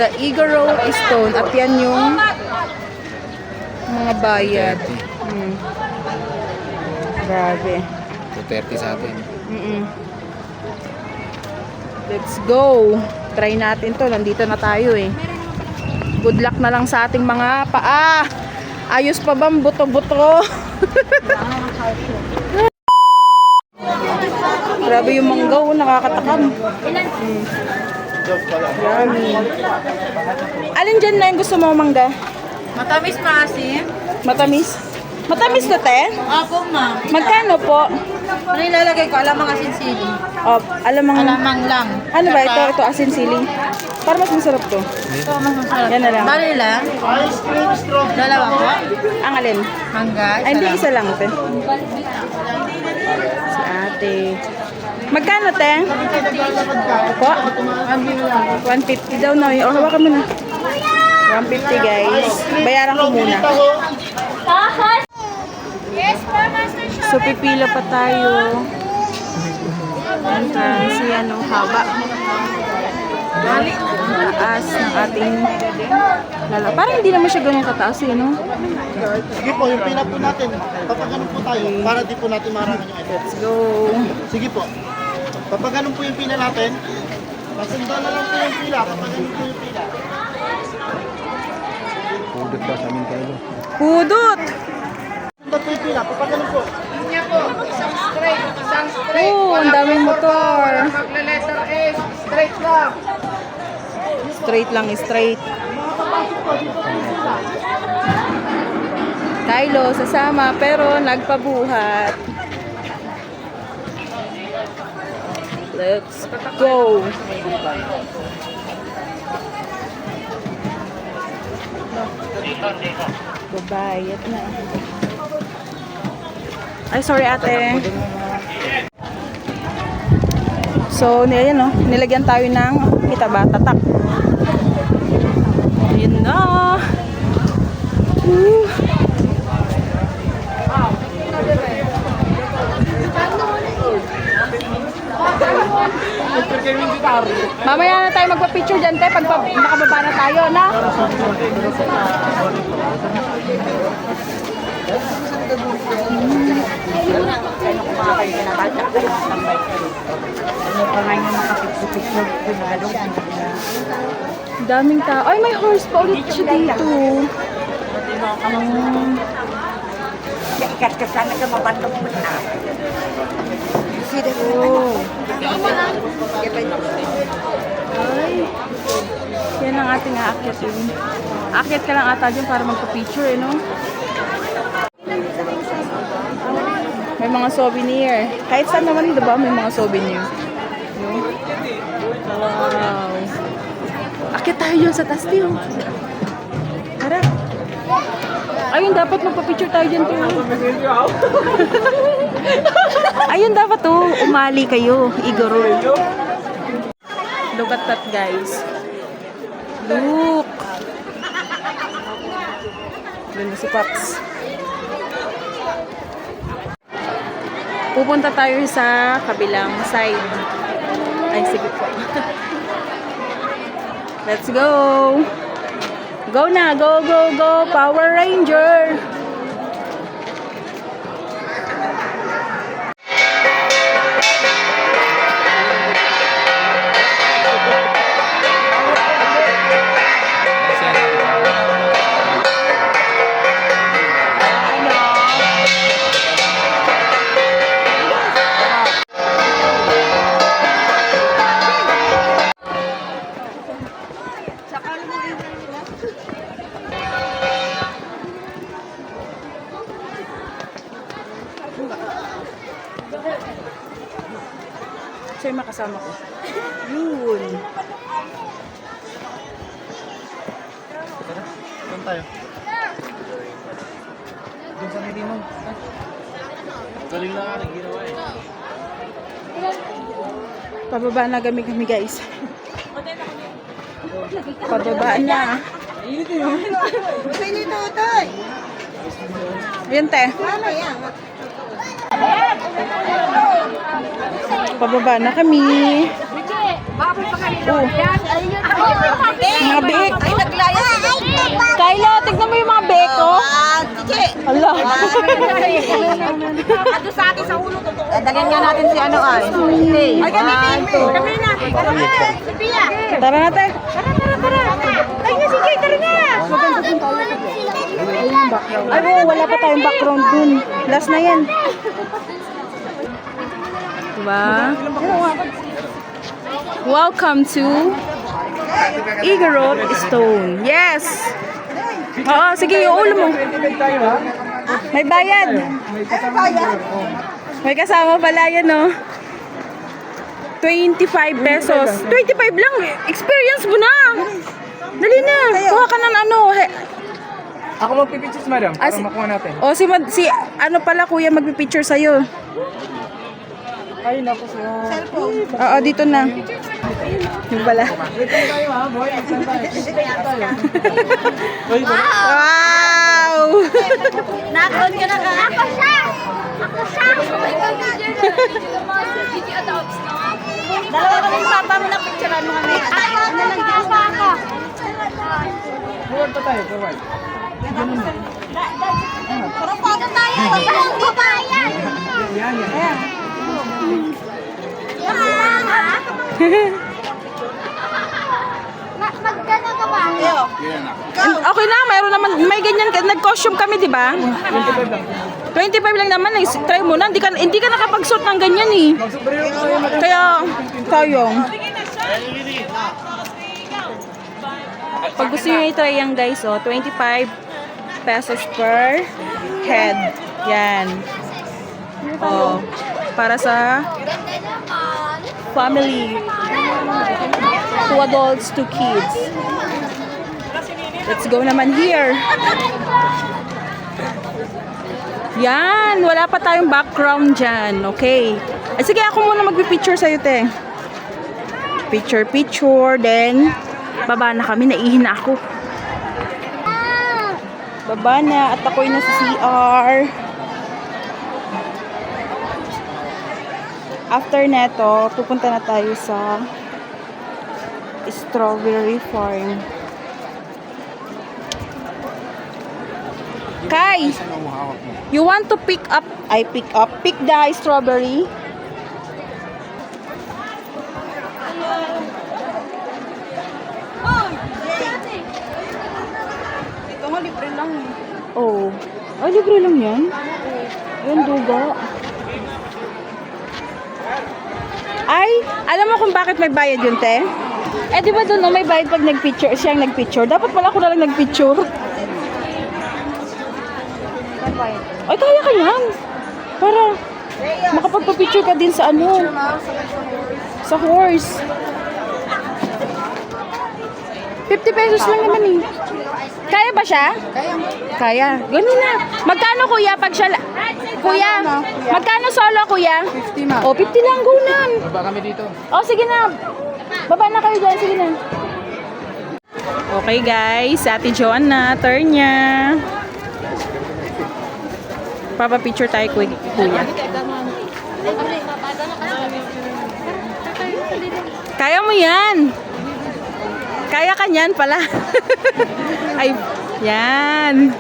the Igoro Stone. At yan yung mga bayad. Grabe. 230 sa atin. Let's go. Try natin to. Nandito na tayo eh. Good luck na lang sa ating mga paa. Ayos pa bang buto-buto? Grabe yung manggaw. Nakakatakam. Yummy. Alin dyan na yung gusto mo mangga? Matamis maasim? Matamis? Matamis na te? Opo, ma'am. Magkano po? Ano ilalagay ko? Alamang asin sili. Oh, Alamang lang. Ano ba ito? Ito asin sili. Para mas masarap to. Ito mas masarap. Yan na lang. Dali lang. Dalawa po. Ang alin? Mangga. Ay, hindi isa lang te. Si ate. Magkano te? Po? 150 daw na. O, hawakan mo na. 150 guys. Bayaran ko muna. So, pipila pa tayo. Kasi ano, haba. Taas ng ating lala. Parang hindi naman siya ganun kataas eh, no? Sige po, yung pila po natin. Papaganon po tayo para di po natin marangan yung edit. Let's go. Sige po. Papaganon po yung pila natin. Pasundan na lang po yung pila. Papaganon po yung pila. Pudot ba sa amin kayo? Pudot! Pasundan po yung pila. Papaganon po. Oh, ang daming motor. Magle-letter S. Straight lang. Straight lang, straight. Kylo, sasama, pero nagpabuhat. Let's go. Babayad na. Ay, sorry ate. So, ayan no, nilagyan tayo ng kita ba, tatak. Ayan na. Mamaya na tayo magpa-picture dyan, te, pag nakababa na tayo, na? Daming tao. Ay, may horse pa ulit siya dito. Ikat ka sana ka mabandong mo na. Oh. Ay. Yan ang ating aakyatin. Aakyat ka lang ata dyan para magpa-picture, eh, no? May mga souvenir. Kahit saan naman, diba? May mga souvenir. No? Wow. Akyat tayo dyan sa taas, Tio. Tara. Ayun, dapat magpa-picture tayo dyan, Tio. Ayun, dapat to. Umali kayo. Igoro. Look at that, guys. Look. Doon si Pops. Pupunta tayo sa kabilang side. Ay, sige po. Let's go. Go na. Go, go, go. Power Ranger. Siya yung makasama ko. Yun. Saan tayo? Doon sa Medino. Galing na nga, nag-ginawa eh. Pababa na kami guys. Pababa na. Ayun te. Pababa na kami. Oh. Mga biik. Kyla, tignan mo yung mga biik, oh. Ala. Ado sa akin sa ulo, totoo. Dagan nga natin si ano ay. Ay, gamitin. Kami na. Sophia. Tara natin. Ay, na sige, tara na. Ay, oh, wala pa tayong background dun. Last na yan. Diba? Welcome to Igorot Stone. Yes! Oo, sige, yung ulo mo. May bayad. May kasama pala yan, no? 25 pesos. 25 lang. Experience mo na. Dali na. Kuha ka ng ano. Ako magpipictures, madam, para makuha natin. O, si ano pala, kuya, magpipicture sa'yo. Ay, naku siya. Oo, dito na. Yung pala. Wow! Nakon ka na ka. Ako siya. Dalawa kami papa mo na picturean mo kami. Ano lang dito pa ako. Forward pa tayo, forward. Puro photo tayo. Babayan. Yan. Magkano ka ba? Okay na, mayroon naman, may ganyan, nag-costume kami, di ba? 25 lang naman, try mo na, hindi ka nakapag-suit ng ganyan eh. Kaya, sayang. Pag gusto nyo i-try yan guys, oh, 25 pesos per head. Yan. Oh, para sa family. 2 adults, 2 kids. Let's go naman here. Yan, wala pa tayong background dyan. Okay. Ay, sige, ako muna magpipicture sa'yo, te. Picture, then baba na kami, naihin na ako. Baba na, at ako'y nasa CR. After neto, pupunta na tayo sa strawberry farm. Kai, you want to pick the strawberry? Ito nga, libre lang eh. Oh. Ay, libre lang yan? Ayan, duga. Ay, alam mo kung bakit may bayad yun, te? Eh, di ba doon may bayad pag nag-picture, siyang nag-picture? Dapat pala ako na lang nag-picture. Ay, kaya ka yan. Para makapagpa-picture ka din sa ano. Sa horse. 50 pesos lang naman eh. Kaya ba siya? Kaya. Ganun na. Magkano kuya pag siya... Kuya, magkano solo kuya? 50 ma. O, 50 lang, go na. Baba kami dito. O, sige na. Baba na kayo dyan, sige na. Okay guys, Ate Joanna, turn niya. Papa-picture tayo kuya. Kaya mo yan. Kaya ka niyan pala. Ay, yan.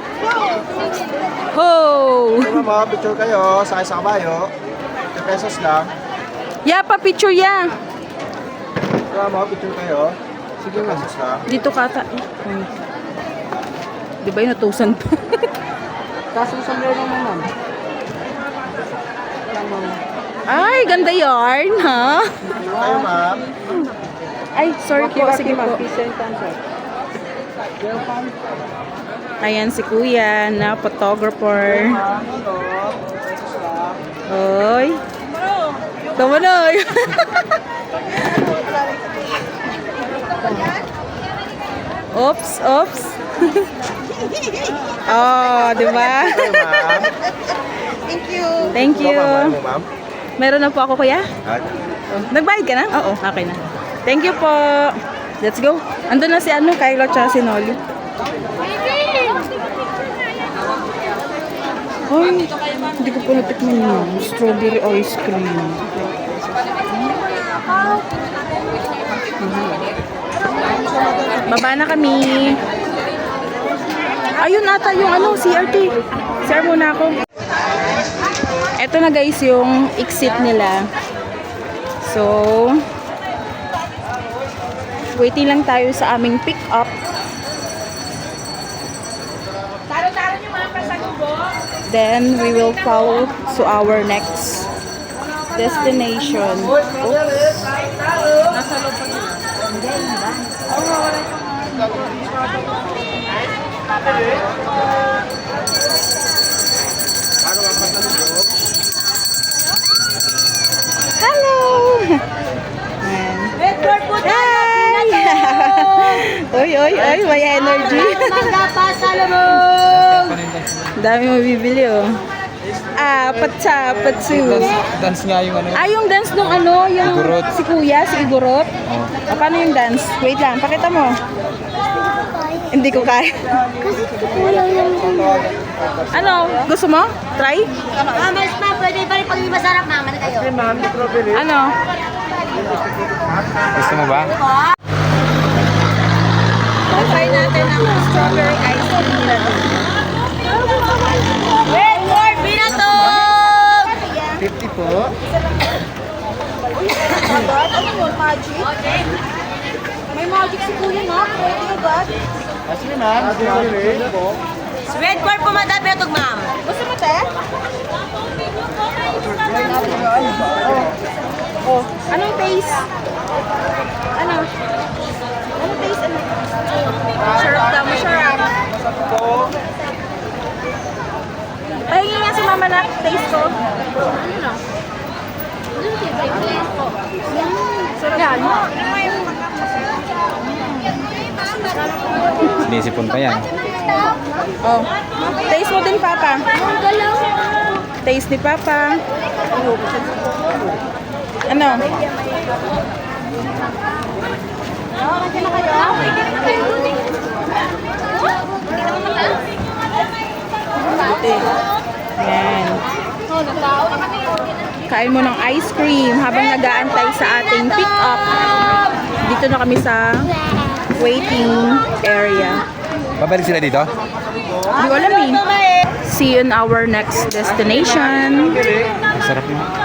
Ho! Kaya mama, picture kayo, sakay sa kabayo. 2 pesos lang. Ya, pa-picture ya. Kaya mama, picture kayo. Sige, pesos lang. Dito kata. Di ba yun, natusan pa? Kaso isang lang naman. Ay, ganda yarn, ha? Kayo ma'am. Ay, sorry po. Sige po. Ayan si kuya na photographer. Oy. Tumanoy. Oops. Oh, di ba? Kayo ma'am. Thank you. Baba mo ma'am. Meron na po ako, kuya. At Nagbayad ka na? Oo, okay na. Thank you po. Let's go. Andun na si Kylo at si Nolly. Ay, hindi ko po natikman yun. Strawberry ice cream. Baba na kami. Ayun ata yung ano, CRT. CR muna ako. Eto na guys yung exit nila. So, waiting lang tayo sa aming pick up. Then we will follow to our next destination. Oops. Hello! Oy, oy, oy, may energy. Dami mo bibili, oh. Patsa, patsu. Dance nga yung ano. Yung dance nung ano, yung Igorot. si Kuya, si Igorot. Paano yung dance? Wait lang, pakita mo. Hindi ko kaya. Ano, gusto mo? Try? Mas ma, pwede ba rin pag masarap mama na kayo? Ano? Gusto mo ba? Try natin ang strawberry ice cream nila. Wait for binatog! 50 po. Ano yun, magic? May magic si Kuya na. Pwede agad. Sige ma'am, sige po. Sweet corn po madam, binatog ma'am. Gusto mo, te? Oh, anong taste? Ano? Anong taste? Ano? Masarap daw, masarap. Pahingi nga si mama na taste ko. Ano na? Sarap yan. Sinisipon pa yan. Oh. Taste mo din, Papa. Taste ni Papa. Ano? Yan. Kain mo ng ice cream habang nag-aantay sa ating pick up. Dito na kami sa waiting area. Babalik sila dito? Hindi ko alam eh. See you in our next destination. Masarap yun.